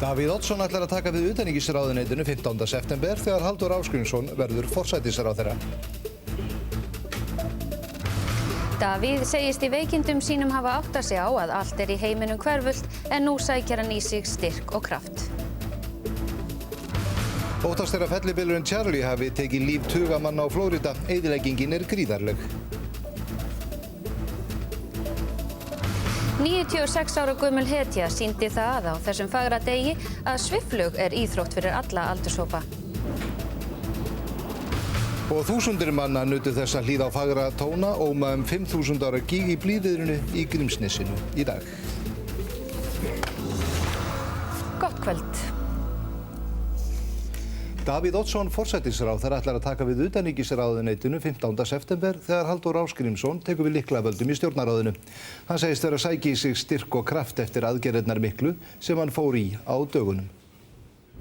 Davíð Oddsson ætlar að taka við utanríkisráðuneytinu 15. september þegar Halldór Ásgrímsson verður forsætisráðherra. Davíð segist í veikindum sínum hafa áttað sig á að allt í heiminum hverfult en nú sækir hann í sig styrk og kraft. Óttast að fellibylurinn Charlie hafi tekið líf tuga manna á Flórída. Eyðileggingin gríðarleg. 96 ára gömul hetja sýndi það á þessum fagra degi að svifflug íþrótt fyrir alla aldurshópa. Og þúsundir manna nutu þess að hlýða á fagra tóna óma 5.000 ára gíg í blíðviðrinu í Grímsnesinu í dag. Gott kvöld. Davíð Oddsson forsætisráðherra ætlar að taka við utanríkisráðuneytinu 15. september þegar Halldór Ásgrímsson tekur við lyklavöldum í stjórnarráðinu. Hann segist vera að sækja í sig styrk og kraft eftir aðgerðirnar miklu sem hann fór í á dögunum.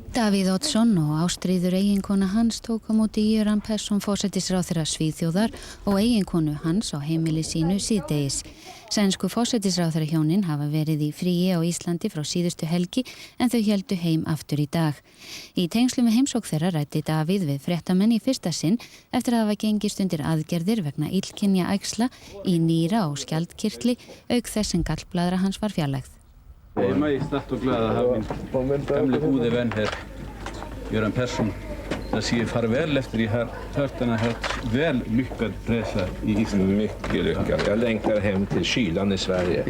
Davíð Oddsson og Ástríður eiginkona hans tók á móti Göran Persson forsætisráðherra Svíþjóðar og eiginkonu hans á heimili sínu síðdegis. Sænsku forsætisráðherra hjónin hafa verið í fríi á Íslandi frá síðustu helgi en þau héldu heim aftur í dag. Í tengslum við heimsókn þeirra ræddi Davíð við fréttamenn í fyrsta sinn eftir að hafa gengist undir aðgerðir vegna illkynja æxla í nýra og skjaldkirtli auk þess sem gallblaðra hans var fjarlægð. Jag är mig stolt och glad att ha min gamla gode vän här, Göran Persson. Jag säger farväl efter jag har hört den här väl lyckad resa i Island. Mycket lyckad. Jag längtar hem till kylan i Sverige.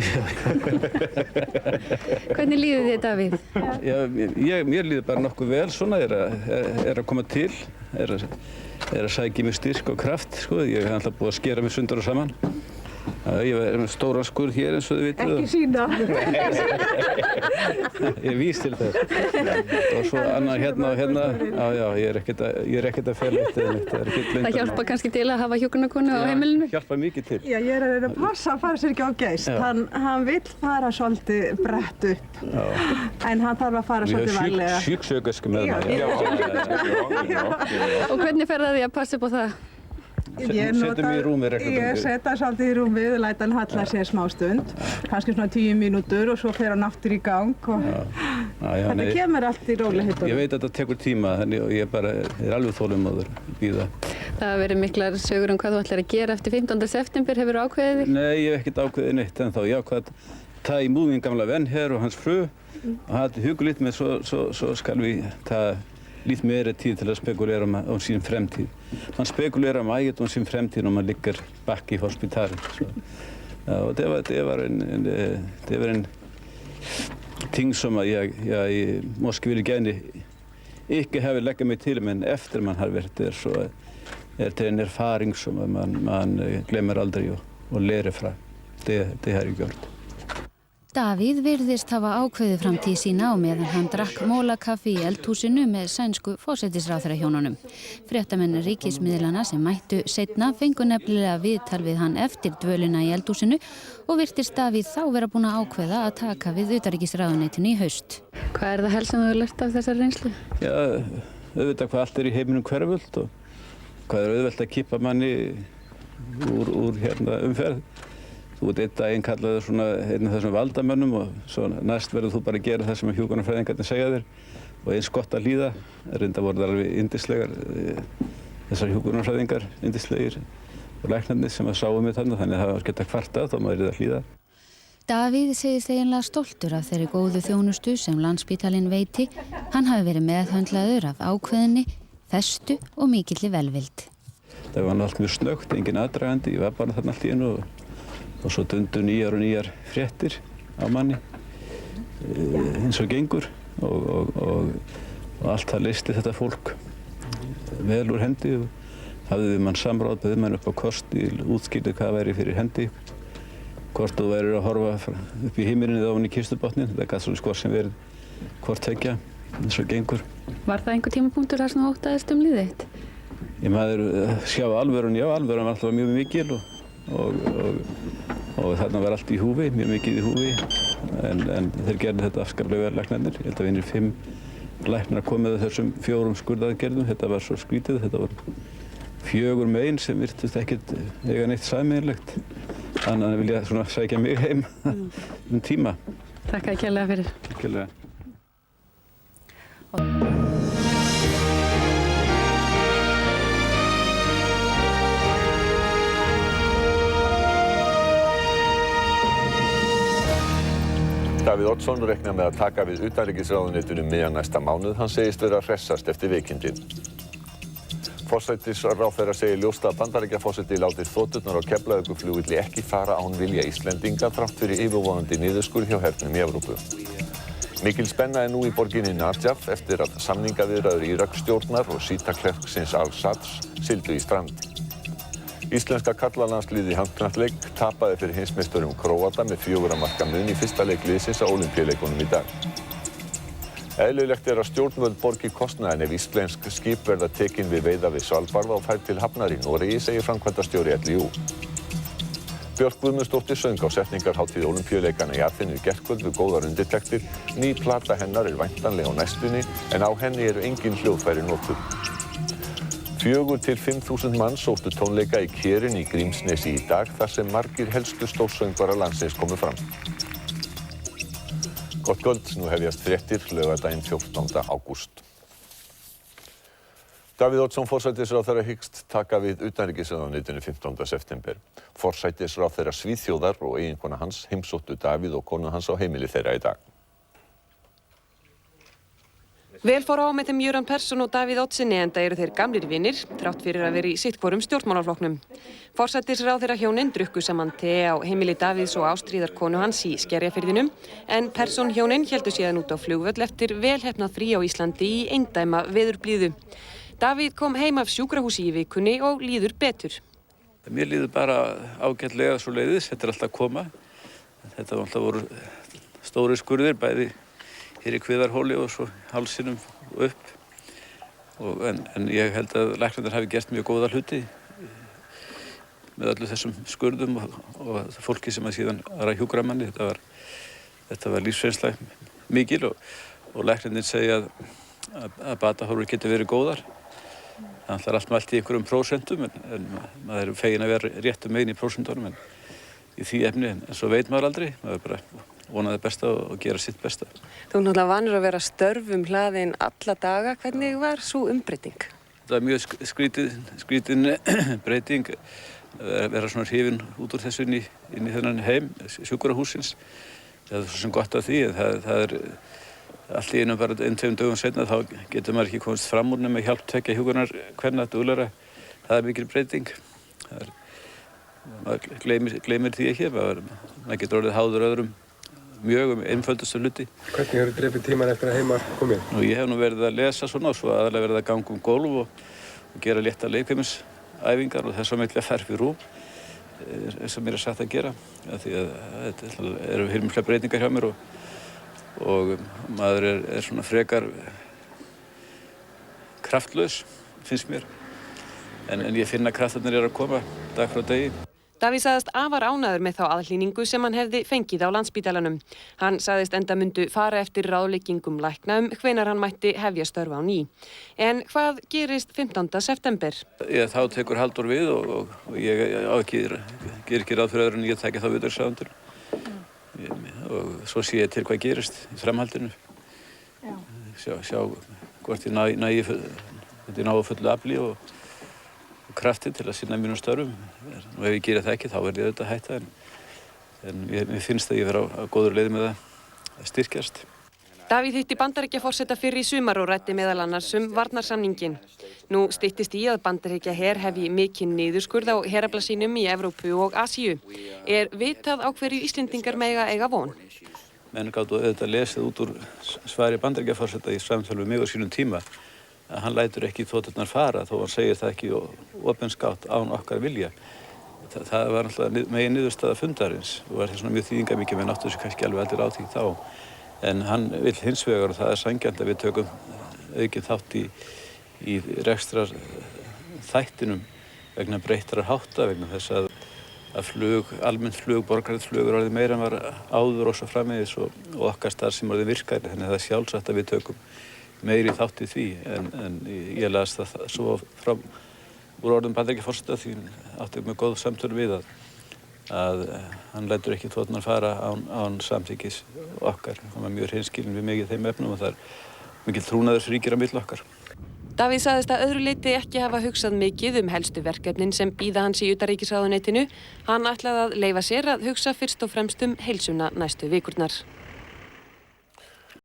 Hvernig líður þér, Davíð? Mér líður bara nokkuð vel svona, að koma til, að sækja mig styrk og kraft, sko. Ég hef alltaf búið að skera mig sundur og saman. Ég er með stóran skurð hér eins og þið vitið. Ekki sína. Ég vís til þess. Og svo annað hérna og hérna. Já, ég er ekkert að fela eitt eða neitt. Það hjálpa kannski til að hafa hjúkrunarkonu á heimilinu? Já, hjálpa mikið til. Já, ég er að reyna að passa að fara sér ekki á geist. Hann vill fara svolítið brett upp. Já. En hann þarf að fara svolítið varlega. Við höfum sjúksögurski með maður. Já. Og hvernig fer það því að passa upp á það? Setjum í rúmið Ég setja svolítið í rúmið og læta hann halla sér smá stund. Kannski svona 10 mínútur og svo fer hann aftur í gang. Þetta kemur allt í rólegheitunum. Ég veit að þetta tekur tíma og ég er alveg þolinmóður bíða. Það hafa verið miklar sögur hvað þú ætlar að gera eftir 15. september. Hefurðu ákveðið þig? Nei, ég hef ekkert ákveðið neitt ennþá. Ég ákvað að ta imod min gamla vän här och hans fru och ha det hyggligt men så ska vi ta lite mer tid till att spekulera om sin framtid. Man spekulerar mycket om sin framtid när man ligger back i hospitalet. Så. Ja, och det var en ting som jag måste vilja gärna inte ha lägga mig till men efter man har varit där så är det en erfaring som man glömmer aldrig och lär från. Det har jag gjort. Davíð virðist hafa ákveðið framtíð sína á meðan hann drakk mólakaffi í eldhúsinu með sænsku forsætisráðherra hjónunum. Fréttamenn ríkismiðlana sem mættu seinna fengu nefnilega viðtal við hann eftir dvölina í eldhúsinu og virtist Davíð þá vera búinn að ákveða að taka við utanríkisráðuneytinu í haust. Hvað það helst sem þú hefur lært af þessari reynslu? Já, auðvitað hvað allt í heiminum hverfult og hvað auðvelt að kippa manni úr umferð. Þú ert einn daginn kallaður svona einn af þessum valdamönnum og svo næst verður þú bara að gera það sem hjúkrunarfræðingarnir segja þér og eins gott að líða. Reynda voru það alveg yndislegar, þessar hjúkrunarfræðingar yndislegir og læknarnir sem að sáu mig þarna þannig að það var geta kvartað þá maður að hlýða. Davíð segist eiginlega stoltur af þeirri góðu þjónustu sem Landspítalinn veiti. Hann hafi verið meðhöndlaður af ákveðinni, festu og mikilli velvild. Það var allt mjög snöggt, engin aðdragandi, ég var bara þarna allt í einu og svo dundu nýjar og nýjar fréttir á manni eins og gengur og allt það leysti þetta fólk vel úr hendi og hafði mann samráð, bauð mann upp á kostil, útskýrði hvað væri fyrir hendi hvort þú værir að horfa upp í himinnið eða ofan í kistubotnin, það gat svona hvort sem verið hvort tveggja eins og gengur. Var það einhver tímapunktur þar sem þú óttaðist lífið þitt? Ég maður sjá alvörun, já alvörun var alltaf mjög mikil og þarna var allt í húfi, mjög mikið í húfi en þeir gerði þetta afskaplega vel læknarnir. Ég held að vinir 5 læknar komið að þessum 4 skurðaðgerðum. Þetta var svo skrítið, þetta voru 4 megin sem virtust ekkert eiga neitt sameiginlegt. Þannig að vilja svona sækja mig heim tíma. Takk kærlega fyrir. Kærlega. Davíð Oddsson reiknar með að taka við utanríkisráðuneytinu miðjan næsta mánuð. Hann segist vera að hressast eftir veikindin. Forsætisráðherra segir ljóst að Bandaríkjaforseti láti þoturnar á Keflavíkurflugvelli ekki fara án vilja Íslendinga þrátt fyrir yfirvofandi niðurskurð hjá hernum í Evrópu. Mikil spenna nú í borginni Najaf eftir að samningaviðræður Íraksstjórnar og Sjítaklerksins al-Sadds sigldu í strand. Íslenska karlalandsliðið í handknattleik tapaði fyrir heimsmeisturum Króata með 4 marka mun í fyrsta leik liðsins á Ólympíuleikunum í dag. Eðlilegt að stjórnvöld borgi kostnaðinn ef íslensk skip verða tekin við veiða við Svalbarða og færð til hafnar í Noregi, segir framkvæmdastjóri LÍÚ. Björk Guðmundsdóttir söng á setningarhátíð Ólympíuleikanna í Aþenu í gærkvöld við góðar undirtektir. Ný plata hennar væntanleg á næstunni en á henni eru engin hljóðfæri notuð. 4.000 til 5.000 manns sóttu tónleika í Kerinn í Grímsnesi í dag þar sem margir helstu stórsöngvarar landsins komu fram. Gott kvöld, nú hefjast fréttir laugardaginn 14. ágúst. Davíð Oddsson forsætisráðherra hyggst taka við utanríkisráðuneytinu 15. september. Forsætisráðherra Svíþjóðar og eiginkona hans heimsóttu Davíð og konu hans á heimili þeirra í dag. Vel fór á með þeim Göran Persson og Davíð Oddsssyni enda eru þeir gamlir vinir, þrátt fyrir að vera í sittvorum stjórnmálaflokknum. Forsætisráðherra hjónin drukku saman te á heimili Davíðs og Ástríðar konu hans í Skerjafirðinum, en Persson hjónin héldu síðan út á flugvöll eftir velheppnað frí á Íslandi í eindæma veðurblíðu. Davíð kom heim af sjúkrahúsi í vikunni og líður betur. Mér líður bara ágætlega svo leiðis, þetta alltaf koma. Þetta voru stóri skurðir, bæði hér í Kviðarhóli og svo hálsinum upp. En ég held að læknarnir hafi gert mjög góða hluti með öllu þessum skurðum og fólki sem að síðan var að hjúkra manni. Þetta var lífsreynsla mikil og læknarnir segja að batahorfur getur verið góðar. Það er allt mælt í einhverjum prósentum en maður er feginn að vera réttum megin í prósentunum en í því efni, en svo veit maður aldrei. Maður bara vona það besta og gera sitt besta. Þú náttúrulega vanur að vera störfum hlaðin alla daga. Hvernig var sú umbreyting? Það var mjög skrítin breyting að vera svona hrifinn út úr þessu inn í þennan heim, sjúkrahússins. Það er svo sem gott af því, en það er allt í einu bara 1-2 dögum seinna þá getur maður ekki komist fram úr nema hjálp tveggja hjúkrunarkvenna, duglegra. Það er mikil breyting. Maður gleymir því ekki, maður getur orðið háður öðrum mjög einföldustu hluti. Hvernig hefur drepið tíman eftir að heima komið? Ég hef nú verið að lesa svona og svo aðalega verið að ganga gólf og gera létta leikfimisäfingar og þess að mikla ferð við rúm eins og mér er sagt að gera. Því að þetta eru heilmiklar breytingar hjá mér og maður er svona frekar kraftlaus, finnst mér. En ég finn að kraftarnir eru að koma dag frá degi. Davíð sagðist afar ánægður með þá aðhlýningu sem hann hefði fengið á Landspítalanum. Hann sagðist enda myndu fara eftir ráðleggingum lækna hvenær hann mætti hefja störf á ný. En hvað gerist 15. september? Þá tekur Halldór við og ég ger ekki ráð fyrir öðru en ég tæki þá utanríkisráðuneytinu. Og svo sé ég til hvað gerist í framhaldinu. Sjá hvort ég ná fullu afli og krafti til að sinna mínum störfum. Og ef ég geri það ekki, þá verð ég auðvitað að hætta. En mér finnst að ég vera á góður leið með að styrkjast. Davíð hitti Bandaríkjaforseta fyrr í sumar og ræddi meðal annars varnarsamninginn. Nú styttist í að Bandaríkjaher hefji mikinn niðurskurð á herafla sínum í Evrópu og Asíu. Er vitað á hverju Íslendingar mega eiga von? Menn gátu auðvitað lesið út úr svari Bandaríkjaforseta í samtali við mig á sínum tíma að hann lætur ekki þoturnar fara þó hann segir það ekki opinskátt án okkar vilja. Það var náttúrulega megin niðurstaða fundarins og var þess vegna mjög þýðingarmikið, menn áttu sig kannski alveg allir á því þá. En hann vill hins vegar, og það er sanngjarnt að við tökum aukinn þátt í rekstrar þættinum vegna breyttrar hátta, vegna þess að almennt flug, borgarlegt flug er orðið meira en var áður og svo framvegis og okkar starfsemi orðið virkari, þannig að það er sjálfsagt að við tökum meiri þátt í því, en ég las það svo fram úr orðum Bandaríkjaforseta því átti með góð samtöl við að hann lætur ekki þoturnar fara án samþykkis okkar. Hann var mjög hreinskilinn við mig í þeim efnum og það er mikil trúnaður ríkir á milli okkar. Davíð sagðist að öðru leyti ekki hafa hugsað mikið helstu verkefnin sem bíða hans í utanríkisráðuneytinu. Hann ætlaði að leyfa sér að hugsa fyrst og fremst heilsuna næstu vikurnar.